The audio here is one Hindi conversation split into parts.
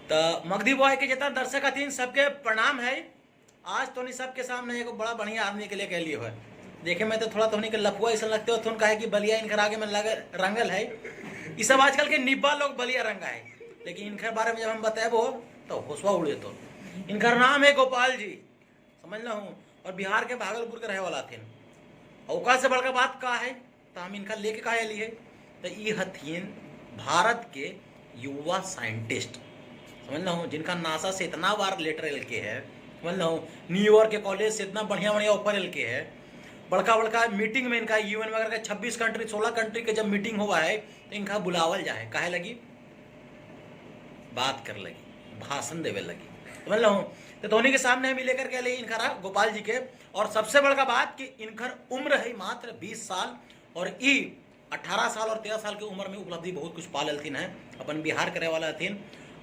तो मगधी बॉय के जितना दर्शक हथिन सबके प्रणाम है। आज तो नहीं सबके सामने एगो बड़ा बढ़िया आदमी के लिए कह लियो है। देखे में तो थोड़ा तो के लफुआ ऐसा लगते हो तुम कहे कि बलिया इनकर आगे में लगे रंगल है। ये सब आजकल के निब्बा लोग बलिया रंगा है, लेकिन इनके बारे में जब हम बताएबो तो होशवा उड़े। तो इनका नाम है गोपाल जी, समझ ला हूँ, और बिहार के भागलपुर के रहे वाला थे। औकात से बड़का बात का है तो हम इनका लेके कहा लिए तो ये हथिन भारत के युवा साइंटिस्ट, समझ ला हूँ, जिनका नासा से इतना बार लेटर एल के है, समझ ला हूँ, न्यूयॉर्क के कॉलेज से इतना बढ़िया बढ़िया ऑफर एल के है। बड़का बड़का मीटिंग में इनका यूएन वगैरह का 26 कंट्री 16 कंट्री के जब मीटिंग हुआ है तो इनका बुलावल जाए, काहे लगी बात कर लगी, भाषण देवे लगी, समझ ला हूँ। तो धोनी के सामने हम लेकर के लिए इनका गोपाल जी के। और सबसे बड़का बात कि इनकर उम्र है मात्र 20 साल और ई 18 साल और 13 साल की उम्र में उपलब्धि बहुत कुछ पा लेथिन है, अपन बिहार करे वाला हथिन।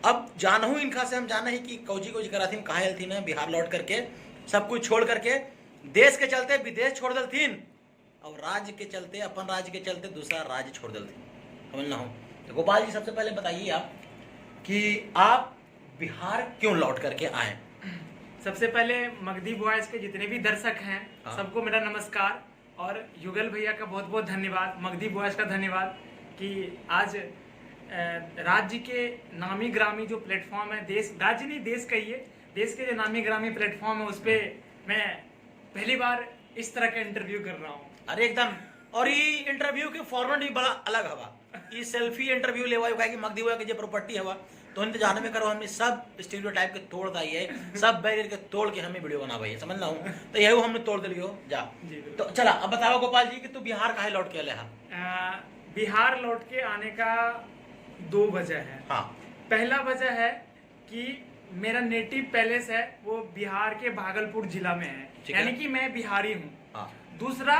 अब जानहू इनका से हम जाना ही कि कौजी कौजी कराथिन, कहा हथिन है बिहार लौट करके सब कुछ छोड़ करके देश के चलते विदेश छोड़ दलथिन और राज्य के चलते अपन राज्य के चलते दूसरा राज्य छोड़ दलथिन, समझना हो। तो गोपाल जी सबसे पहले बताइए आप कि आप बिहार क्यों लौट करके आए। सबसे पहले मगधी बॉयज के जितने भी दर्शक हैं सबको मेरा नमस्कार और युगल भैया का बहुत बहुत धन्यवाद, मगधी बॉयज का धन्यवाद कि आज राज्य के नामी ग्रामी जो प्लेटफॉर्म है, देश राज्य नहीं देश का ही है, देश के जो नामी ग्रामी प्लेटफॉर्म है उस पर मैं पहली बार इस तरह का इंटरव्यू कर रहा हूँ। अरे एकदम, और ये इंटरव्यू के फॉर्मेट भी बड़ा अलग हवा। ये सेल्फी इंटरव्यू लेवा कि मगधी बॉय के जो प्रॉपर्टी हवा तो इन्हें जाने में करो हमने सब स्टीरियोटाइप के तोड़ दाई है, सब बैरियर के तोड़ के हमें वीडियो बनावा है, समझ ला हूँ। तो यही हमने तोड़ दिलियो जा। तो चला अब बताओ गोपाल जी कि तू बिहार काहे लौट के आया। बिहार लौट के आने का दो वजह है। हाँ। पहला वजह है कि मेरा नेटिव पैलेस है वो बिहार के भागलपुर जिला में है, यानी कि मैं बिहारी हूँ। हाँ। दूसरा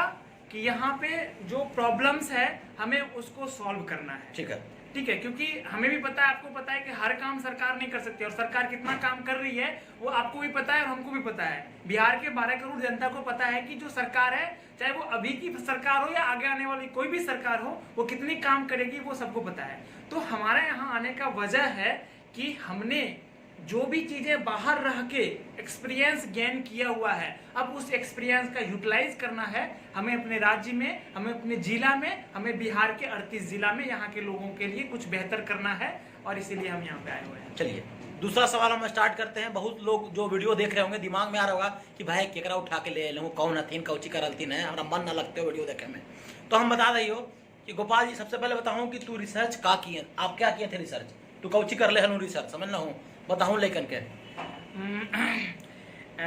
कि यहाँ पे जो प्रॉब्लम्स है हमें उसको सॉल्व करना है। ठीक है, क्योंकि हमें भी पता है, आपको पता है कि हर काम सरकार नहीं कर सकती और सरकार कितना काम कर रही है वो आपको भी पता है और हमको भी पता है। बिहार के 12 करोड़ जनता को पता है कि जो सरकार है, चाहे वो अभी की सरकार हो या आगे आने वाली कोई भी सरकार हो, वो कितनी काम करेगी वो सबको पता है। तो हमारे यहाँ आने का वजह है कि हमने जो भी चीजें बाहर रह के एक्सपीरियंस गेन किया हुआ है, अब उस एक्सपीरियंस का यूटिलाइज करना है हमें अपने राज्य में, हमें अपने जिला में, हमें बिहार के 38 जिला में यहाँ के लोगों के लिए कुछ बेहतर करना है और इसीलिए हम यहाँ पे आए हुए हैं। चलिए दूसरा सवाल हम स्टार्ट करते हैं। बहुत लोग जो वीडियो देख रहे होंगे दिमाग में आ रहा होगा कि भाई केकरा उठा के ले लूँ, कौन हथिन कौची करलथिन है, हमारा मन ना लगते हो वीडियो देखे में। तो हम बता रही हो कि गोपाल जी सबसे पहले बताऊँ कि तू रिसर्च का किए, आप क्या किए थे रिसर्च, तू कौची कर ले हूँ रिसर्च, समझ ला हूँ, बताऊँ लेकिन के।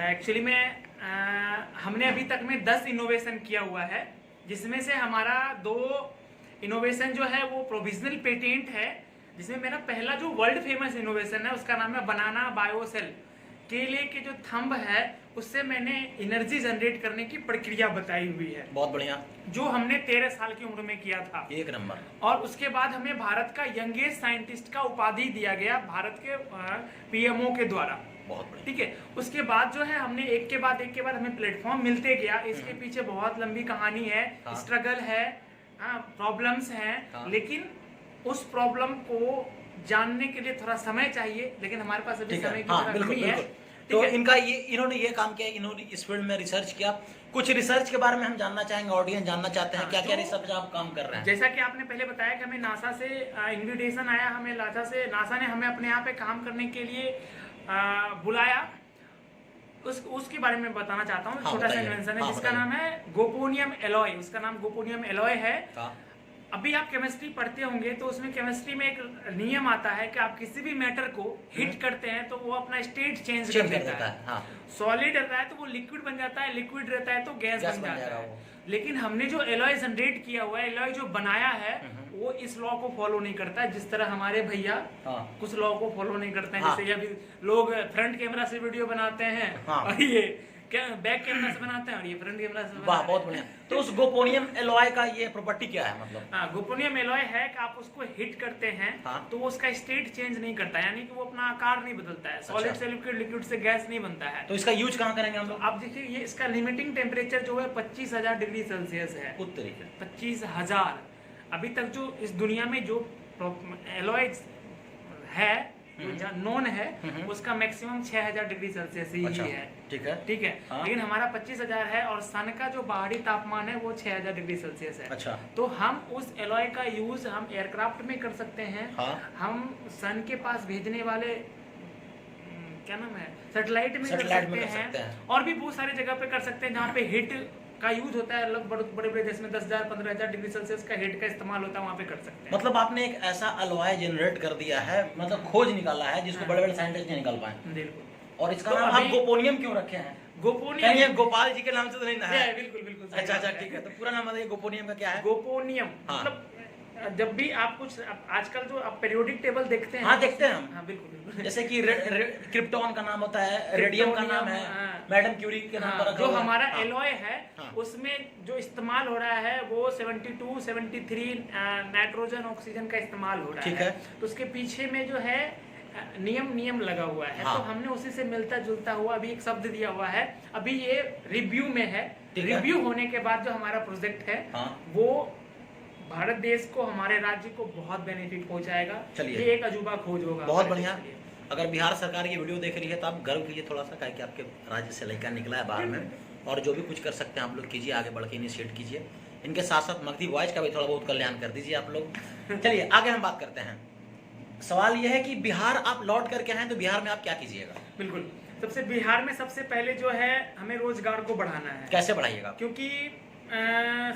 एक्चुअली में हमने अभी तक में 10 इनोवेशन किया हुआ है, जिसमें से हमारा 2 इनोवेशन जो है वो प्रोविजनल पेटेंट है, जिसमें मेरा पहला जो वर्ल्ड फेमस इनोवेशन है उसका नाम है बनाना बायोसेल। केले के जो थंब है उससे मैंने एनर्जी जनरेट करने की प्रक्रिया बताई हुई है। बहुत बढ़िया। जो हमने 13 साल की उम्र में किया था, एक नंबर। और उसके बाद हमें भारत का यंगेस्ट साइंटिस्ट का उपाधि दिया गया भारत के पीएमओ के द्वारा। बहुत बढ़िया। ठीक है, उसके बाद जो है हमने एक के बाद हमें प्लेटफॉर्म मिलते गया। इसके पीछे बहुत लंबी कहानी है, स्ट्रगल है, प्रॉब्लम्स हैं, लेकिन उस प्रॉब्लम को जानने के लिए थोड़ा समय चाहिए, लेकिन हमारे पास अभी समय की कमी है। तो इनका इन्होंने ये काम किया, इन्होंने इस फील्ड में रिसर्च किया। कुछ रिसर्च के बारे में हम जानना चाहेंगे, ऑडियंस जानना चाहते हैं क्या क्या रिसर्च आप काम कर रहे हैं। जैसा कि आपने पहले बताया कि हमें नासा से इन्विटेशन आया, हमें नासा ने हमें अपने यहाँ पे काम करने के लिए बुलाया। उसके बारे में बताना चाहता हूँ। छोटा सा इन्वेंशन है जिसका नाम है गोपोनियम एलॉय। उसका नाम गोपोनियम एलॉय है। अभी आप केमिस्ट्री पढ़ते होंगे तो उसमें केमिस्ट्री में एक नियम आता है कि आप किसी भी मैटर को हिट करते हैं तो वो अपना स्टेट चेंज कर देता है। सॉलिड रहता है तो वो लिक्विड बन जाता है, लिक्विड रहता है तो गैस बन जाता है। लेकिन हमने जो एलॉय जनरेट किया हुआ है, एलॉय जो बनाया है, वो इस लॉ को फॉलो नहीं करता है, जिस तरह हमारे भैया कुछ लॉ को फॉलो नहीं करते हैं। जैसे अभी लोग फ्रंट कैमरा से वीडियो बनाते हैं और ये बैक कैमरा से बनाते हैं और ये फ्रंट कैमरा से। वाह, बहुत बढ़िया। तो उस गोपोनियम एलॉय का ये प्रॉपर्टी क्या है मतलब? गोपोनियम एलॉय है कि आप उसको हिट करते हैं तो वो उसका स्टेट चेंज नहीं करता है, यानी कि वो अपना आकार नहीं बदलता है। सॉलिड से लिक्विड, लिक्विड से गैस नहीं बनता है। तो इसका यूज कहाँ करेंगे हम लोग? आप देखिए, ये इसका लिमिटिंग टेम्परेचर जो है 25,000 डिग्री सेल्सियस है। 25,000। अभी तक जो इस दुनिया में जो एलॉय है नॉन है उसका मैक्सिमम 6000 डिग्री सेल्सियस ही अच्छा, है। ठीक है, ठीक है। हाँ। लेकिन हमारा 25000 है और सन का जो बाहरी तापमान है वो 6000 डिग्री सेल्सियस है। अच्छा, तो हम उस एलॉय का यूज हम एयरक्राफ्ट में कर सकते हैं। हाँ। हम सन के पास भेजने वाले क्या नाम है सैटेलाइट में कर सकते हैं और भी बहुत सारी जगह पे कर सकते हैं जहाँ पे हीट का यूज होता है। लगभग बड़े बड़े देश में 10,000 15,000 डिग्री सेल्सियस का हीट का इस्तेमाल होता है, वहाँ पे कर सकते हैं। मतलब आपने एक ऐसा अलॉय जनरेट कर दिया है, मतलब खोज निकाला है जिसको बड़े बड़े साइंटिस्ट नहीं निकाल पाए। बिल्कुल। और इसका तो नाम आप गोपोनियम क्यों रखे हैं? गोपोनियम ये गोपाल जी के नाम से तो नहीं ना है? बिल्कुल बिल्कुल। अच्छा अच्छा, ठीक है। तो पूरा नाम बताइए गोपोनियम का क्या है? गोपोनियम हाँ। मतलब जब भी आप कुछ आजकल जो आप पीरियोडिक टेबल देखते हैं। हाँ, देखते हैं हम। हाँ बिल्कुल बिल्कुल। जैसे कि क्रिप्टॉन का नाम होता है, रेडियम का नाम है, हाँ। मैडम क्यूरी के नाम पर हाँ, रखा जो हुआ है। हमारा हाँ। एलॉय है हाँ। उसमें जो इस्तेमाल हो रहा है वो 72 73 नाइट्रोजन ऑक्सीजन का इस्तेमाल हो रहा ठीक है। है। तो उसके पीछे में जो है नियम लगा हुआ है। हाँ। तो हमने उसी से मिलता जुलता हुआ अभी एक शब्द दिया हुआ है। अभी ये रिव्यू में है। ठीक है। रिव्यू होने के बाद जो हमारा प्रोजेक्ट है हाँ। वो भारत देश को हमारे राज्य को बहुत बेनिफिट पहुंचाएगा। चलिए। ये एक अजूबा खोज होगा। बहुत हमारे बढ़िया। देश के लिए। अगर बिहार सरकार की वीडियो देख रही है तो आप गर्व कीजिए थोड़ा सा, कि आपके राज्य से लड़का निकला है बाहर में। और जो भी कुछ कर सकते हैं आप लोग कीजिए, आगे बढ़ के इनिशिएट कीजिए। इनके साथ साथ मगधी वॉइस का भी थोड़ा बहुत कल्याण कर दीजिए आप लोग। चलिए आगे हम बात करते हैं। सवाल यह है कि बिहार आप लौट करके हैं तो बिहार में आप क्या कीजिएगा? बिल्कुल। सबसे बिहार में सबसे पहले जो है हमें रोजगार को बढ़ाना है। कैसे बढ़ाइएगा? क्योंकि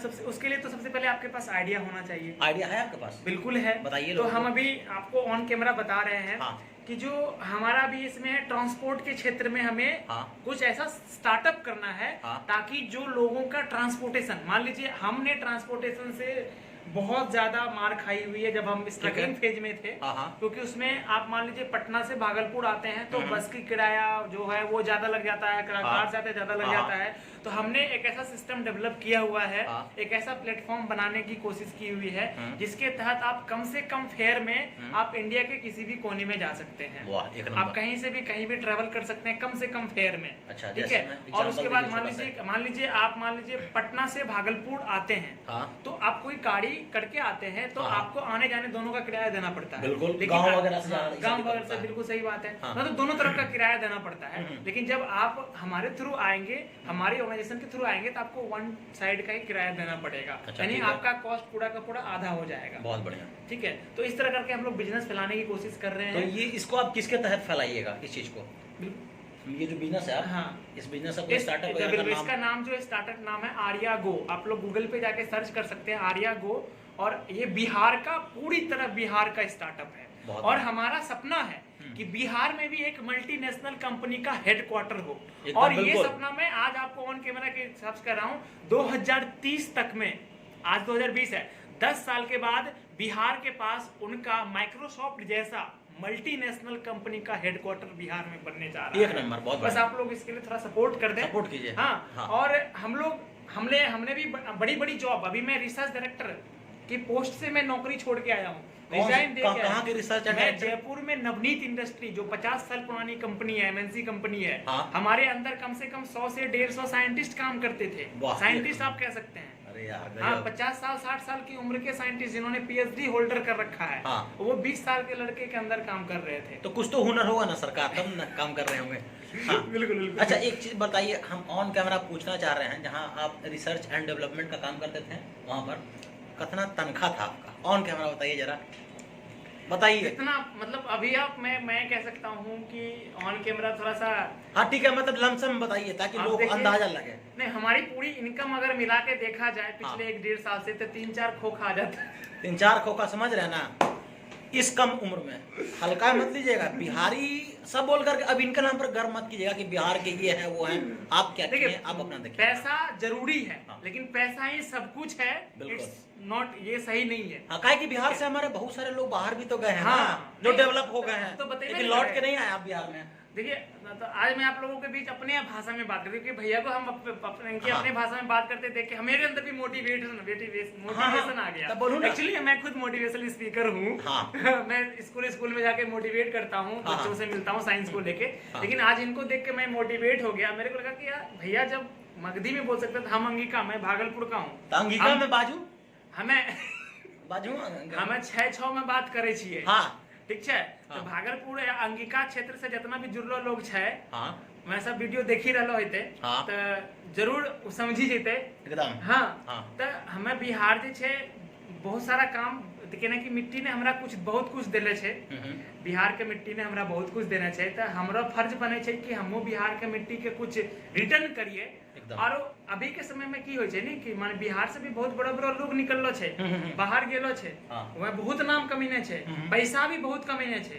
सबसे उसके लिए तो सबसे पहले आपके पास आइडिया होना चाहिए। आइडिया है आपके पास? बिल्कुल है। बताइए तो लोगों हम को। अभी आपको ऑन कैमरा बता रहे हैं। हाँ। कि जो हमारा भी इसमें है ट्रांसपोर्ट के क्षेत्र में हमें हाँ। कुछ ऐसा स्टार्टअप करना है। हाँ। ताकि जो लोगों का ट्रांसपोर्टेशन, मान लीजिए हमने ट्रांसपोर्टेशन से बहुत ज्यादा मार खाई हुई है जब हम स्ट्रगलिंग फेज में थे। हाँ। क्योंकि उसमें आप मान लीजिए पटना से भागलपुर आते हैं तो बस की किराया जो है वो ज्यादा लग जाता है, कार से आते ज्यादा लग जाता है। तो हमने एक ऐसा सिस्टम डेवलप किया हुआ है, एक ऐसा प्लेटफॉर्म बनाने की कोशिश की हुई है जिसके तहत आप कम से कम फेयर में आप इंडिया के किसी भी कोने में जा सकते हैं। आप कहीं से भी कहीं भी ट्रेवल कर सकते हैं कम से कम फेयर में। अच्छा, ठीक है। और उसके बाद मान लीजिए पटना से भागलपुर आते हैं तो आप कोई गाड़ी करके आते हैं तो आपको आने जाने दोनों का किराया देना पड़ता है। बिल्कुल। लेकिन गांव वगैरह से बिल्कुल सही बात है। मतलब दोनों तरफ का किराया देना पड़ता है। लेकिन जब आप हमारे थ्रू आएंगे, हमारी ऑर्गेनाइजेशन के थ्रू आएंगे तो आपको वन साइड का ही किराया देना पड़ेगा। यानी आपका कॉस्ट पूरा का पूरा आधा हो जाएगा। बहुत बढ़िया। ठीक है। तो इस तरह करके हम लोग बिजनेस फैलाने की कोशिश कर रहे हैं। तो ये इसको आप किसके तहत फैलाइएगा इस चीज को? ये जो बिजनेस है, हाँ, इस बिजनेस का स्टार्टअप इसका नाम जो स्टार्टअप नाम है आर्या गो। आप लोग गूगल पे जाके सर्च कर सकते हैं आर्या गो। और ये बिहार का पूरी तरह बिहार का स्टार्टअप है। और हमारा सपना है कि बिहार में भी एक मल्टीनेशनल कंपनी का हेडक्वार्टर हो। और ये सपना मैं आज आपको ऑन कैमरा के हिसाब से कर रहा हूँ 2030 तक में, आज 2020 है, 10 साल के बाद बिहार के पास उनका माइक्रोसॉफ्ट जैसा मल्टीनेशनल कंपनी का हेडक्वार्टर बिहार में बनने जा रहा है। एक नंबर। बहुत बस आप लोग इसके लिए थोड़ा सपोर्ट कर दें। सपोर्ट कीजिए। हाँ। और हमने भी बड़ी बड़ी जॉब, अभी मैं रिसर्च डायरेक्टर की पोस्ट से मैं नौकरी छोड़ के आया हूँ। रिजाइन दे के कहाँ के रिसर्च? मैं जयपुर में नवनीत इंडस्ट्री जो 50 साल पुरानी कंपनी है, एमएनसी कंपनी है। हाँ। हमारे अंदर कम से कम 100 से 150 साइंटिस्ट काम करते थे। साइंटिस्ट आप कह सकते हैं। अरे यार, हाँ, 50 साल 60 साल की उम्र के साइंटिस्ट जिन्होंने पीएचडी होल्डर कर रखा है। हाँ। वो 20 साल के लड़के के अंदर काम कर रहे थे। तो कुछ तो हुनर होगा ना सरकार, तब ना काम कर रहे होंगे। हाँ। बिल्कुल बिल्कुल। अच्छा, एक चीज बताइए, हम ऑन कैमरा पूछना चाह रहे हैं, जहाँ आप रिसर्च एंड डेवलपमेंट का काम करते थे वहाँ पर कितना तनख्वाह था आपका? ऑन कैमरा बताइए जरा, बताइए। इतना मतलब अभी आप मैं कह सकता हूँ कि ऑन कैमरा थोड़ा सा। हाँ ठीक है, मतलब लमसम बताइए ताकि लोग अंदाजा लगे। नहीं, हमारी पूरी इनकम अगर मिला के देखा जाए पिछले 1-1.5 साल से तो 3-4 खोखा आ जाता है। 3-4 खोखा, समझ रहे हैं ना? इस कम उम्र में हल्का मत लीजिएगा। बिहारी सब बोल करके अब इनके नाम पर गर्व मत कीजिएगा कि बिहार के ये है वो है। आप क्या देखिए, आप अपना देखिए। पैसा जरूरी है। हाँ। लेकिन पैसा ही सब कुछ है। बिल्कुल नॉट, ये सही नहीं है। हाँ, काहे कि बिहार से हमारे बहुत सारे लोग बाहर भी तो गए हैं। हाँ, जो डेवलप हो गए हैं, तो लेकिन लौट के नहीं आए आप बिहार में। देखिए, तो आज मैं आप लोगों के बीच अपने भाषा में बात करती हूँ कि भैया को हम अपने भाषा में बात करते देख के मेरे अंदर भी मोटिवेशन आ गया। एक्चुअली मैं खुद मोटिवेशनल स्पीकर हूँ। मैं स्कूल में जाके मोटिवेट करता हूँ, बच्चों से मिलता हूँ साइंस को लेके। लेकिन आज इनको देख के मैं मोटिवेट हो गया। मेरे को लगा कि यार भैया जब मगधी में बोल सकते थे, हम अंगिका, मैं भागलपुर का हूँ, अंगिका में बाजू हमें बाजू हमें 6-6 में बात करे छिए। हाँ। ठीक है। तो हाँ। भागलपुर या अंगिका क्षेत्र से जितना भी जुड़लो लोग छे, हाँ मैं सब वीडियो देखी रहलो होते, हाँ। तो जरूर समझी जेते एकदम। हाँ। हाँ। तो हमें बिहार जे छे बहुत सारा काम केना कि मिट्टी ने हमरा बहुत कुछ देले छे, बिहार के मिट्टी ने हमरा बहुत कुछ देना छे, तो हमरा फर्ज बने छे कि हमो बिहार के मिट्टी के कुछ रिटर्न करिए। और अभी के समय में की होय छे नी कि माने बिहार से भी बहुत बड़ा बड़ा लोग निकललो छे, बाहर गेलो छे, वह बहुत नाम कमीने छे, पैसा भी बहुत कमीने छे,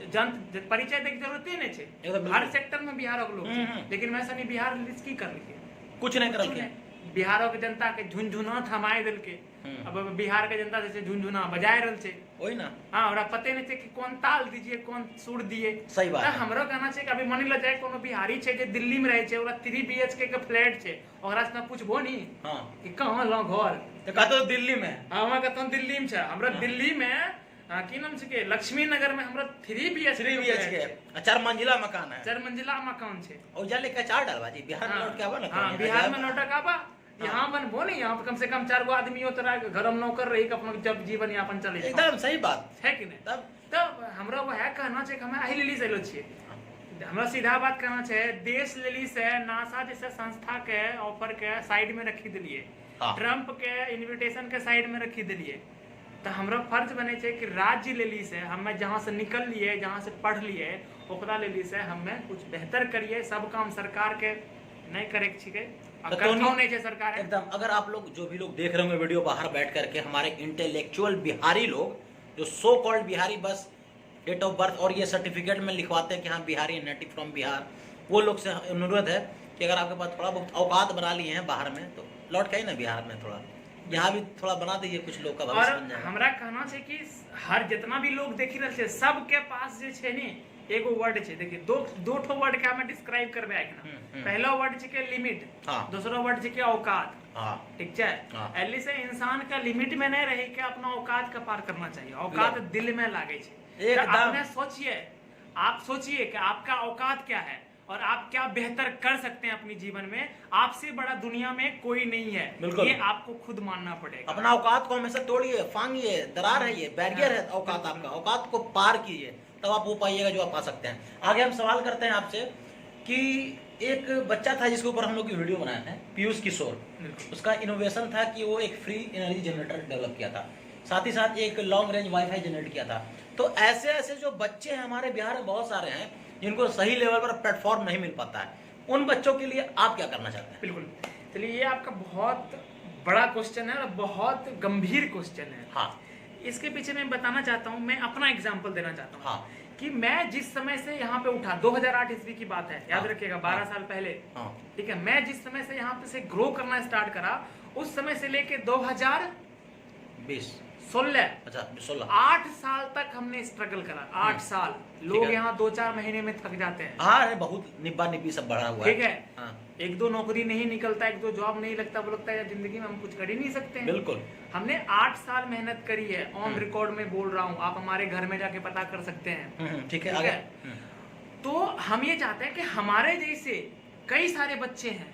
जन परिचय देख जरूरत ही नहीं छे, हर सेक्टर में बिहार के लोग छे। लेकिन वैसा नहीं, बिहार लिस्ट की कर लिके कुछ नहीं करल, बिहार के जनता के झुनझुना थमाए दिल के। अब बिहार के जनता जैसे झुनझुना बजाए रहल छे, वही ना। हाँ, और पते नहीं छे कि कौन ताल दीजिए, कौन सुर दिए। सही बात है। हमरो कहना छे कि अभी मानि ल जाए कोनो बिहारी छे जे दिल्ली में रहे छे, ओरा 3 BHK के फ्लैट छे, ओकरा से पूछबो नी हां कि कहां लो घर, तो कहतो दिल्ली में। हां, मैं कहतो दिल्ली में छे। हमरा दिल्ली में की नाम छे के लक्ष्मी नगर में हमरा 3 BHK 4 मंजिला मकान है, 4 मंजिला मकान छे। और जाले का चार डालवा जी बिहार में लौट के आवा ना। हां, बिहार में लौट के आवा, यहाँ बनबो नहीं, यहाँ पे कम से कम 4 गो आदमी हो तोरा घर में नौकर रही के अपना जब जीवन यापन चले। एकदम सही बात है कि नहीं। तब हमरा वह कहना छे कि हमें आही लेली से लो छिए, हमरा सीधा बात कहना छे, देश लेली से नासा जैसे संस्था के ऑफर के साइड में रखी दिलिए, ट्रम्प के इनविटेशन के साइड में रखी दिलिए। तो हमरा फर्ज बने छे कि राज्य लेली से हमें जहाँ से निकल लिए, जहाँ से पढ़ लिए, ओकरा लेली से हमें कुछ बेहतर करिए। सब काम सरकार के नहीं करे छिके, नहीं छे सरकार एकदम। अगर आप लोग जो भी लोग देख रहे होंगे वीडियो बाहर बैठ करके, हमारे इंटेलेक्चुअल बिहारी लोग जो सो कॉल्ड बिहारी बस डेट ऑफ बर्थ और ये सर्टिफिकेट में लिखवाते हैं कि हाँ बिहारी नेटिव फ्रॉम बिहार, वो लोग से अनुरोध है कि अगर आपके पास थोड़ा बहुत औकात बना लिए हैं बाहर में, तो लौट के ही ना बिहार में थोड़ा यहाँ भी थोड़ा बना दीजिए, कुछ लोग का भविष्य बन जाएगा। हमरा कहना है कि हर जितना भी लोग देखी रहे छे, सबके पास जे छे नी एगो वर्ड छे। देखिए दो ठो वर्ड के हमें डिस्क्राइब करबे आइक ना। पहला वर्ड छे के लिमिट, दूसरा वर्ड छे के औकात। ठीक है, एली से इंसान का लिमिट में नहीं रही के अपना औकात का पार करना चाहिए। औकात दिल में लागे छे। आपने सोचिए, आप सोचिए कि आपका औकात क्या है और आप क्या बेहतर कर सकते हैं अपने जीवन में। आपसे बड़ा दुनिया में कोई नहीं है, ये आपको खुद मानना पड़ेगा। अपना औकात को हमेशा तोड़िए, फांगिए, दरार है ये, बैरियर है औकात आपका, औकात को पार कीजिए, तब आप वो पाइएगा जो आप पा सकते हैं। आगे हम सवाल करते हैं आपसे कि एक बच्चा था जिसके ऊपर हम लोग की वीडियो बनाए हैं, पीयूष किशोर, उसका इनोवेशन था कि वो एक फ्री एनर्जी जनरेटर डेवलप किया था, साथ ही साथ एक लॉन्ग रेंज वाईफाई जनरेट किया था। तो ऐसे ऐसे जो बच्चे हैं हमारे बिहार में बहुत सारे हैं जिनको सही लेवल पर प्लेटफॉर्म नहीं मिल पाता है, उन बच्चों के लिए आप क्या करना चाहते हैं? बिल्कुल, चलिए ये आपका बहुत बड़ा क्वेश्चन है और बहुत गंभीर क्वेश्चन है। हाँ, इसके पीछे मैं बताना चाहता हूँ, मैं अपना एग्जांपल देना चाहता हूँ। हाँ, कि मैं जिस समय से यहाँ पे उठा, 2008 ईस्वी की बात है, याद रखिएगा, 12 साल पहले। ठीक है, मैं जिस समय से यहाँ पे से ग्रो करना स्टार्ट करा, उस समय से लेके 2016 8 साल तक हमने स्ट्रगल करा। 8 साल। लोग यहाँ 2-4 महीने में थक जाते हैं। हाँ, बहुत निब्बा निब्बी सब बढ़ा हुआ है। ठीक है, 1-2 नौकरी नहीं निकलता, 1-2 जॉब नहीं लगता, वो लगता है जिंदगी में हम कुछ कर ही नहीं सकते हैं। बिल्कुल, हमने 8 साल मेहनत करी है, ऑन रिकॉर्ड में बोल रहा हूँ, आप हमारे घर में जाके पता कर सकते हैं। ठीक है, आगे। तो हम ये चाहते हैं कि हमारे जैसे कई सारे बच्चे हैं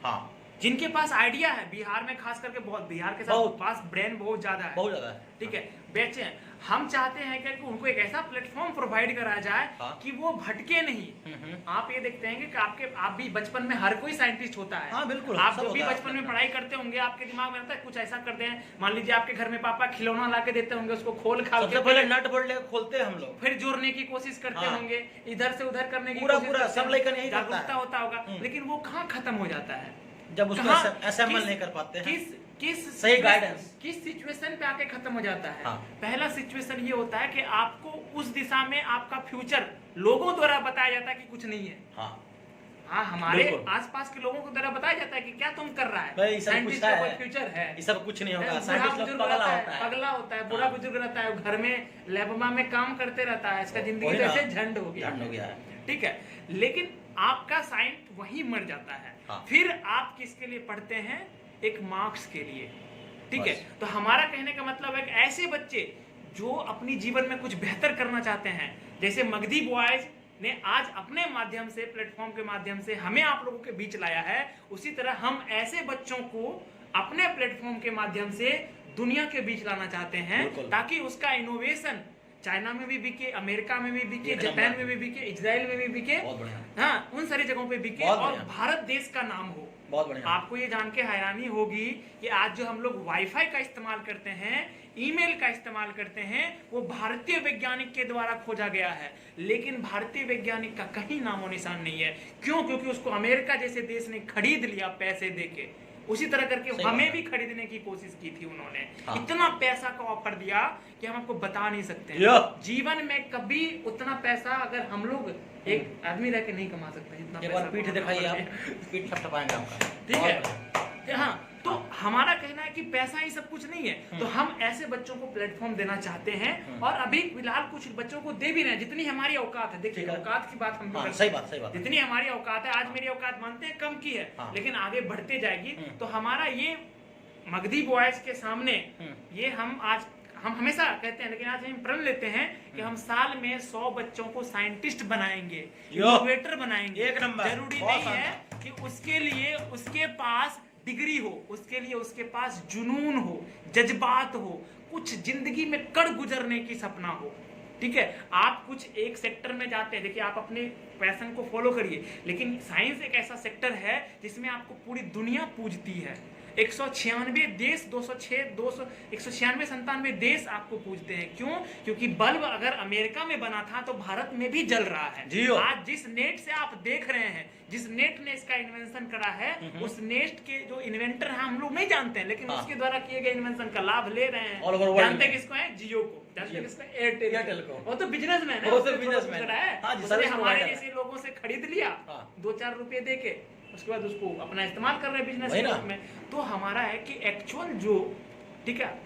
जिनके पास आइडिया है, बिहार में खास करके बहुत, बिहार के पास ब्रेन बहुत ज्यादा है, बहुत ज्यादा है। ठीक है, बच्चे हैं। हम चाहते हैं कि उनको एक ऐसा प्लेटफॉर्म प्रोवाइड कराया जाए कि वो भटके नहीं। आप ये देखते हैं कि आप भी बचपन में, हर कोई साइंटिस्ट होता है। हाँ, बिल्कुल, आप जब भी बचपन में पढ़ाई करते होंगे, आपके दिमाग में रहता है कुछ ऐसा करते हैं। मान लीजिए आपके घर में पापा खिलौना ला के देते होंगे, उसको खोल खाल के पहले नट बोल्ट खोलते हैं हम लोग, फिर जोड़ने की कोशिश करते होंगे, इधर से उधर करने की पूरा सब लेकर यही जागरूकता होता होगा। लेकिन वो कहाँ खत्म हो जाता है जब उसको असेंबल नहीं कर पाते हैं। किस सही गाइडेंस, किस सिचुएशन पे आके खत्म हो जाता है। पहला सिचुएशन ये होता है कि आपको उस दिशा में आपका फ्यूचर लोगों द्वारा बताया जाता है कि कुछ नहीं है। हाँ, हमारे आसपास के लोगों को द्वारा बताया जाता है कि क्या तुम कर रहा है, साइंटिस्ट का कोई फ्यूचर है, ये सब कुछ नहीं होगा। पगला होता है, बूढ़ा बुजुर्ग रहता है, घर में लैबमा में काम करते रहता है, इसका जिंदगी जैसे झंड हो गया। ठीक है, लेकिन आपका साइंस वही मर जाता है। फिर आप किसके लिए पढ़ते हैं? एक मार्क्स के लिए। ठीक है, तो हमारा कहने का मतलब है कि ऐसे बच्चे जो अपनी जीवन में कुछ बेहतर करना चाहते हैं, जैसे मगधी बॉयज ने आज अपने माध्यम से, प्लेटफॉर्म के माध्यम से हमें आप लोगों के बीच लाया है, उसी तरह हम ऐसे बच्चों को अपने प्लेटफॉर्म के माध्यम से दुनिया के बीच लाना चाहते हैं, ताकि उसका इनोवेशन चाइना में भी बिके, अमेरिका में भी बिके, एक जापान नंबर। में भी बिके, इजराइल में भी बिके, बहुत बढ़िया, हाँ उन सारी जगहों पे बिके बहुत और बढ़िया। भारत देश का नाम हो। बहुत बढ़िया। आपको ये जान के हैरानी होगी कि आज जो हम लोग वाईफाई का इस्तेमाल करते हैं, ईमेल का इस्तेमाल करते हैं, वो भारतीय वैज्ञानिक के द्वारा खोजा गया है, लेकिन भारतीय वैज्ञानिक का कहीं नामो निशान नहीं है। क्यों? क्योंकि उसको अमेरिका जैसे देश ने खरीद लिया पैसे देके। उसी तरह करके सही हमें बात भी खरीदने की कोशिश की थी उन्होंने। हाँ। इतना पैसा का ऑफर दिया कि हम आपको बता नहीं सकते या। हैं। जीवन में कभी उतना पैसा अगर हम लोग एक आदमी रह के नहीं कमा सकते जितना एक पैसा बार पीठ को दिखाइए ऑफर आप, दिया। पीठ थपथपाएंगे आपका। ठीक बहुत है। बढ़िया। हाँ, तो हमारा कहना है कि पैसा ही सब कुछ नहीं है, तो हम ऐसे बच्चों को प्लेटफॉर्म देना चाहते हैं और अभी फिलहाल कुछ बच्चों को दे भी रहे हैं जितनी हमारी औकात है। देखिए ठीक है। औकात की बात हम भी हाँ, करते सही हैं। बात, सही बात। जितनी हमारी औकात है, आज मेरी औकात मानते हैं कम की है, हाँ। लेकिन आगे बढ़ते जाएगी। तो हमारा ये मगधी बॉयज के सामने ये हम हमेशा कहते हैं, लेकिन आज हम प्रण लेते हैं कि हम साल में 100 बच्चों को साइंटिस्ट बनाएंगे, इनोवेटर बनाएंगे। एक नंबर। जरूरी बहुत नहीं है कि उसके लिए उसके पास डिग्री हो, उसके लिए उसके पास जुनून हो, जज्बात हो, कुछ जिंदगी में कर गुजरने की सपना हो। ठीक है, आप कुछ एक सेक्टर में जाते हैं, देखिए आप अपने पैशन को फॉलो करिए, लेकिन साइंस एक ऐसा सेक्टर है जिसमें आपको पूरी दुनिया पूजती है। 196 देश 196-97 देश आपको पूछते हैं। क्यों? क्योंकि बल्ब अगर अमेरिका में बना था तो भारत में भी जल रहा है। जियो। आज जिस नेट से आप देख रहे हैं, जिस नेट ने इसका इन्वेंशन करा है, उस नेट के जो इन्वेंटर हैं हम लोग नहीं जानते हैं, लेकिन हाँ। उसके द्वारा किए गए इन्वेंशन का लाभ ले रहे All over हैं। world जानते में। किसको है? जियो को। जानते जियो। किसको? एयरटेल एयरटेल को। वो तो बिजनेसमैन है, वो तो उसने थोड़ा businessman कुछ करा है। हाँ जी, उसने service हमारे provider है। जैसे लोगों से खरीद लिया, हाँ। 2-4 रुपए दे के, उसके बाद उसको अपना इस्तेमाल कर रहे हैं बिजनेस वही ना। में। तो हमारा है कि एक्चुअल जो, ठीक है,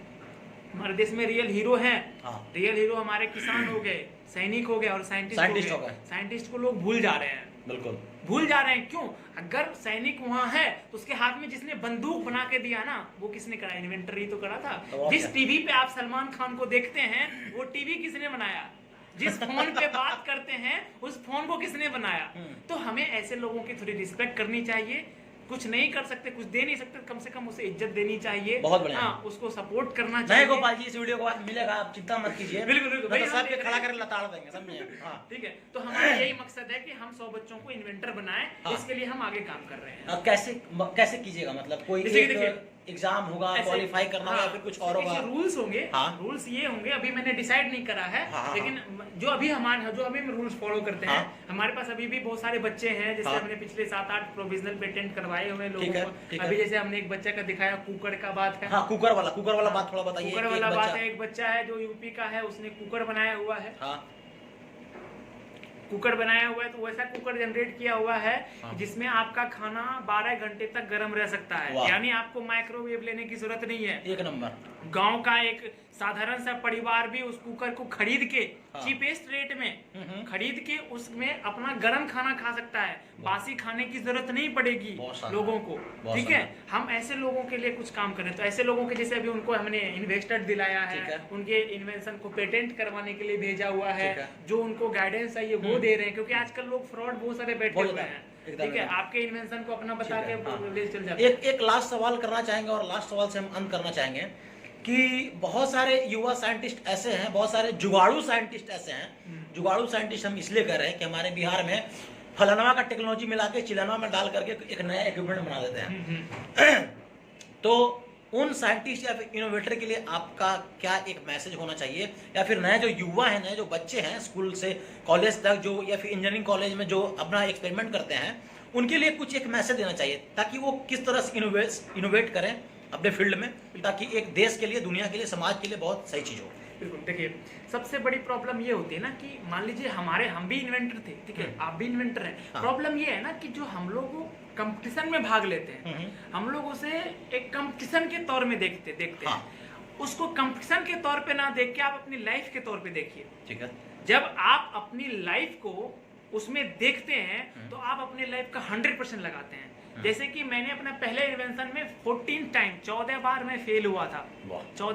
हमारे देश में रियल हीरो हैं। हाँ। रियल हीरो हमारे किसान हो गए, सैनिक हो गए और साइंटिस्ट हो हो गए। गए। साइंटिस्ट को लोग भूल जा रहे हैं, बिल्कुल भूल जा रहे हैं। क्यों? अगर सैनिक वहां है तो उसके हाथ में जिसने बंदूक बना के दिया ना, वो किसने करा? इन्वेंटर ही तो करा था। तो और जिस क्या? टीवी पे आप सलमान खान को देखते हैं, वो टीवी किसने बनाया? जिस फोन पे बात करते हैं, उस फोन को किसने बनाया? तो हमें ऐसे लोगों की थोड़ी रिस्पेक्ट करनी चाहिए। कुछ नहीं कर सकते, कुछ दे नहीं सकते, कम से कम उसे इज्जत देनी चाहिए। बहुत बढ़िया। हाँ, उसको सपोर्ट करना नहीं चाहिए। गोपाल जी, इस वीडियो को बाद मिलेगा, आप चिंता मत कीजिए। बिल्कुल, बिल्कुल। मैं भाई, तो हम सबके देख खड़ा रहे कर लताड़ देंगे, समझे? हाँ। ठीक है, तो हमारा यही मकसद है कि हम 100 बच्चों को इन्वेंटर बनाएं। हाँ। इसके लिए हम आगे काम कर रहे हैं। अब कैसे कीजिएगा? मतलब कोई जैसे कि एक देखिए, एग्जाम होगा, ऐसे- क्वालिफाई करना होगा हाँ, या फिर कुछ और होगा? रूल्स होंगे। हाँ। रूल्स ये होंगे, अभी मैंने डिसाइड नहीं करा है। हाँ, हाँ, लेकिन जो अभी हम रूल्स फॉलो करते हैं, हाँ। हमारे पास अभी भी बहुत सारे बच्चे हैं, जैसे हाँ। हमने पिछले 7-8 प्रोविजनल पेटेंट करवाए हुए लोगों ठीक है, को। ठीक है। अभी जैसे हमने एक बच्चे का दिखाया, कुकर का बात है। हाँ, कुकर वाला बात थोड़ा बताइए। कुकर एक वाला बात बच्चा- है, एक बच्चा है जो यूपी का है, उसने कुकर बनाया हुआ है। हाँ। कुकर बनाया हुआ है, तो वैसा कुकर जनरेट किया हुआ है हाँ। जिसमें आपका खाना 12 घंटे तक गर्म रह सकता है। वाह। यानी आपको माइक्रोवेव लेने की जरूरत नहीं है। एक नंबर। गांव का एक साधारण सा परिवार भी उस कुकर को खरीद के हाँ। चीपेस्ट रेट में खरीद के उसमें अपना गर्म खाना खा सकता है। बासी खाने की जरूरत नहीं पड़ेगी बहुत शानदार। लोगों को। बहुत ठीक है, हम ऐसे लोगों के लिए कुछ काम करें। तो ऐसे लोगों के जैसे अभी उनको हमने इन्वेस्टर दिलाया ठीक है, है। उनके इन्वेंशन को पेटेंट करवाने के लिए भेजा हुआ है, ठीक है। जो उनको गाइडेंस चाहिए वो दे रहे हैं। क्योंकि आजकल लोग फ्रॉड बहुत सारे बैठे बहुत हुए ज्यादा, हैं। एकदम, ठीक है, एकदम। आपके इन्वेंशन को अपना बता ठीक के है, हाँ। ले चल जाते हैं। एक लास्ट सवाल करना चाहेंगे और लास्ट सवाल से हम अंत करना चाहेंगे कि बहुत सारे युवा साइंटिस्ट ऐसे हैं, बहुत सारे जुगाड़ू साइंटिस्ट ऐसे हैं। जुगाड़ू साइंटिस्ट हम इसलिए कह रहे हैं कि हमारे बिहार में फलानवा का टेक्नोलॉजी मिला के चिलानवा में डाल करके एक नया इक्विपमेंट बना देते हैं। तो उन साइंटिस्ट या फिर इनोवेटर के लिए आपका क्या एक मैसेज होना चाहिए, या फिर नए जो युवा हैं, नए जो बच्चे हैं स्कूल से कॉलेज तक जो, या फिर इंजीनियरिंग कॉलेज में जो अपना एक्सपेरिमेंट करते हैं, उनके लिए कुछ एक मैसेज देना चाहिए ताकि वो किस तरह से इनोवेट करें अपने फील्ड में, ताकि एक देश के लिए, दुनिया के लिए, समाज के लिए बहुत सही चीज हो। बिल्कुल। देखिए, सबसे बड़ी प्रॉब्लम ये होती है ना कि मान लीजिए हम भी इन्वेंटर थे, ठीक है, आप भी इन्वेंटर हैं। हाँ। प्रॉब्लम ये है ना कि जो हम लोग कंपटीशन में भाग लेते हैं, हम लोग उसे एक कंपटीशन के तौर में देखते हाँ। हैं। उसको कंपटीशन के तौर पे ना देख के आप अपनी लाइफ के तौर पे देखिए। ठीक है। जब आप अपनी लाइफ को उसमें देखते हैं तो आप अपने लाइफ का 100% लगाते हैं। जैसे कि मैंने अपना पहले इन्वेंशन में 14 बार मैं फेल हुआ था।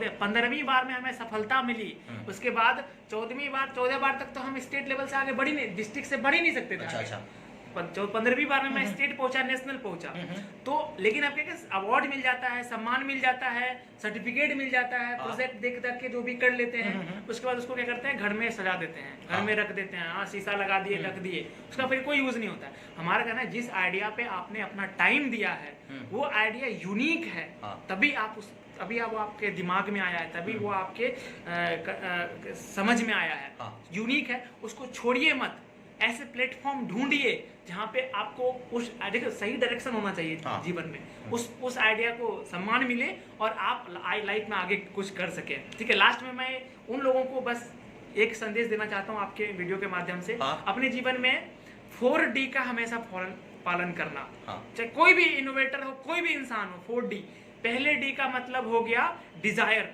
15वीं बार में हमें सफलता मिली। उसके बाद 14 बार तक तो हम स्टेट लेवल से आगे बढ़ ही नहीं, डिस्ट्रिक्ट से बढ़ ही नहीं सकते थे। अच्छा। 15वीं बार में मैं स्टेट पहुंचा, नेशनल पहुंचा। तो लेकिन अब क्या अवार्ड मिल जाता है, सम्मान मिल जाता है, सर्टिफिकेट मिल जाता है, प्रोजेक्ट देख के जो भी कर लेते हैं, उसके बाद उसको क्या करते हैं घर में सजा देते हैं, घर में रख देते हैं, शीशा लगा दिए, रख दिए, उसका फिर कोई यूज नहीं होता है। हमारा कहना है जिस आइडिया पे आपने अपना टाइम दिया है वो आइडिया यूनिक है, तभी आप उस अभी वो आपके दिमाग में आया है, तभी वो आपके समझ में आया है, यूनिक है, उसको छोड़िए मत। ऐसे प्लेटफॉर्म ढूंढिए जहाँ पे आपको उस देखो सही डायरेक्शन होना चाहिए जीवन में, उस आइडिया को सम्मान मिले और आप लाइफ में आगे कुछ कर सके। ठीक है, लास्ट में मैं उन लोगों को बस एक संदेश देना चाहता हूँ आपके वीडियो के माध्यम से, अपने जीवन में 4D का हमेशा पालन करना। चाहे कोई भी इनोवेटर हो, कोई भी इंसान हो, 4D। पहले D का मतलब हो गया डिजायर,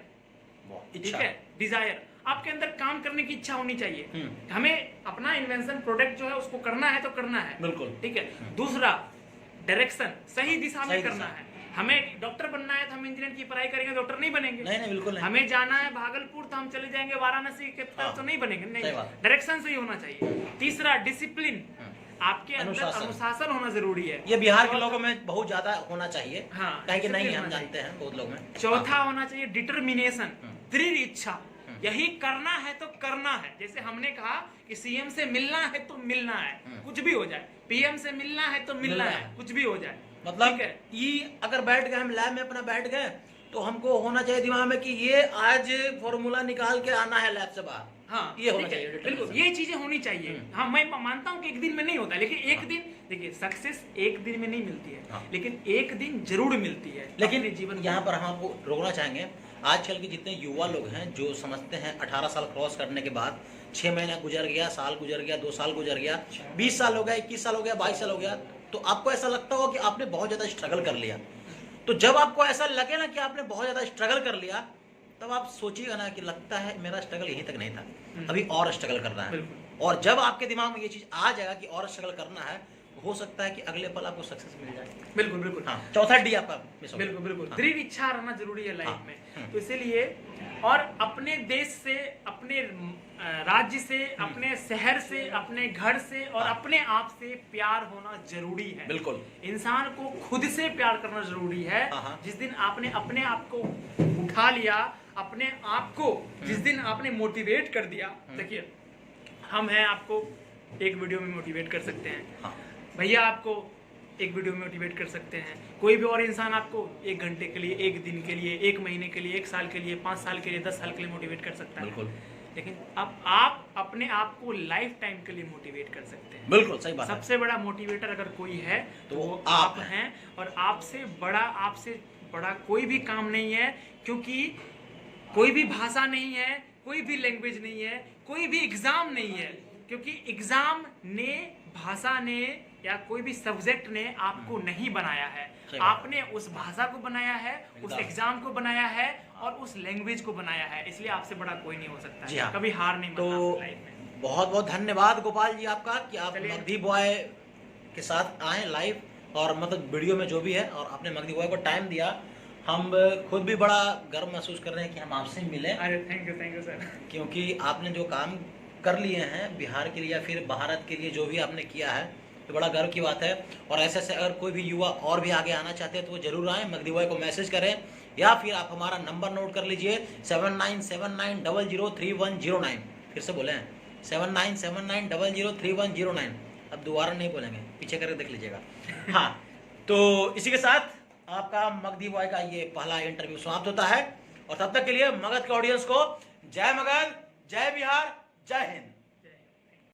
ठीक है, डिजायर, आपके अंदर काम करने की इच्छा होनी चाहिए। हमें अपना इन्वेंशन प्रोडक्ट जो है उसको करना है तो करना है, बिल्कुल ठीक है। दूसरा डायरेक्शन, सही दिशा में करना है। हमें डॉक्टर बनना है तो हम इंजीनियर की पढ़ाई करेंगे, डॉक्टर नहीं बनेंगे। नहीं, बिल्कुल नहीं। हमें जाना है भागलपुर तो हम चले जाएंगे वाराणसी के तरफ, तो नहीं बनेंगे, नहीं, डायरेक्शन सही होना चाहिए। तीसरा डिसिप्लिन, आपके अंदर अनुशासन होना जरूरी है, ये बिहार के लोगों में बहुत ज्यादा होना चाहिए। हाँ, कि नहीं, हम जानते हैं बहुत लोग में। चौथा होना चाहिए डिटर्मिनेशन, दृढ़ इच्छा, यही करना है तो करना है। जैसे हमने कहा कि सीएम से मिलना है तो मिलना है, कुछ भी हो जाए, पीएम से मिलना है तो मिलना है, कुछ भी हो जाए। मतलब ये अगर बैठ गए, हम लैब में अपना बैठ गए, तो हमको होना चाहिए दिमाग में कि ये आज फॉर्मूला निकाल के आना है लैब से बाहर। हाँ, ये होना चाहिए, बिल्कुल ये चीजें होनी चाहिए। हाँ, मैं मानता हूँ कि एक दिन में नहीं होता, लेकिन एक दिन, देखिए सक्सेस एक दिन में नहीं मिलती है, लेकिन एक दिन जरूर मिलती है। लेकिन जीवन यहाँ पर हम आपको रोकना चाहेंगे, आजकल के जितने युवा लोग हैं जो समझते हैं 18 साल क्रॉस करने के बाद 6 महीना गुजर गया, साल गुजर गया, 2 साल गुजर गया, 20 साल हो गया, 21 साल हो गया, 22 साल हो गया, तो आपको ऐसा लगता हो कि आपने बहुत ज्यादा स्ट्रगल कर लिया। तो जब आपको ऐसा लगे ना कि आपने बहुत ज्यादा स्ट्रगल कर लिया, तब आप सोचिएगा ना कि लगता है मेरा स्ट्रगल यहीं तक नहीं था, अभी और स्ट्रगल करना है। और जब आपके दिमाग में ये चीज आ जाएगा कि और स्ट्रगल करना है, हो सकता है कि अगले पल आपको सक्सेस मिल जाए। बिल्कुल बिल्कुल। हाँ, चौथा डी आपका बिल्कुल बिल्कुल, दृढ़ इच्छा रहना जरूरी है लाइफ में। तो इसीलिए और अपने देश से, अपने राज्य से, अपने शहर से, अपने घर से और अपने आप से प्यार होना जरूरी है। बिल्कुल, इंसान को खुद से प्यार करना जरूरी है। जिस दिन आपने अपने आप को उठा लिया, अपने आप को जिस दिन आपने मोटिवेट कर दिया, देखिए हम हैं, आपको एक वीडियो में मोटिवेट कर सकते हैं, भैया आपको एक वीडियो में मोटिवेट कर सकते हैं, कोई भी और इंसान आपको 1 घंटे के लिए, 1 दिन के लिए, 1 महीने के लिए, 1 साल के लिए, 5 साल के लिए, 10 साल के लिए मोटिवेट कर सकता है। बिल्कुल। लेकिन अब आप अपने आप को लाइफ टाइम के लिए मोटिवेट कर सकते हैं। बिल्कुल सही बात। सबसे बड़ा मोटिवेटर अगर कोई है तो वो आप हैं, और आपसे बड़ा कोई भी काम नहीं है, क्योंकि कोई भी भाषा नहीं है, कोई भी लैंग्वेज नहीं है, कोई भी एग्जाम नहीं है, क्योंकि एग्जाम ने, भाषा ने या कोई भी सब्जेक्ट ने आपको नहीं बनाया है, आपने उस भाषा को बनाया है, उस एग्जाम को बनाया है और उस लैंग्वेज को बनाया है। इसलिए आपसे बड़ा कोई नहीं हो सकता है। कभी हार नहीं मानना लाइफ में। बहुत बहुत धन्यवाद गोपाल जी आपका कि आप मगधी बॉय के साथ आए लाइव, और मतलब वीडियो में जो भी है, और आपने मगधी बॉय को टाइम दिया। हम खुद भी बड़ा गर्व महसूस कर रहे हैं कि हम आपसे मिले। अरे थैंक यू सर, क्योंकि आपने जो काम कर लिए हैं बिहार के लिए या फिर भारत के लिए, जो भी आपने किया है, तो बड़ा गर्व की बात है। और ऐसे अगर कोई भी युवा और भी आगे आना चाहते हैं तो वो जरूर आए, मगधी बॉय को मैसेज करें, या फिर आप हमारा नंबर नोट कर लीजिए 7979003109। फिर से बोले 7979003109। अब दोबारा नहीं बोलेंगे, पीछे करके देख लीजिएगा। हाँ, तो इसी के साथ आपका मगधी बॉय का ये पहला इंटरव्यू समाप्त होता है, और तब तक के लिए मगध के ऑडियंस को जय मगध, जय बिहार, जय हिंद।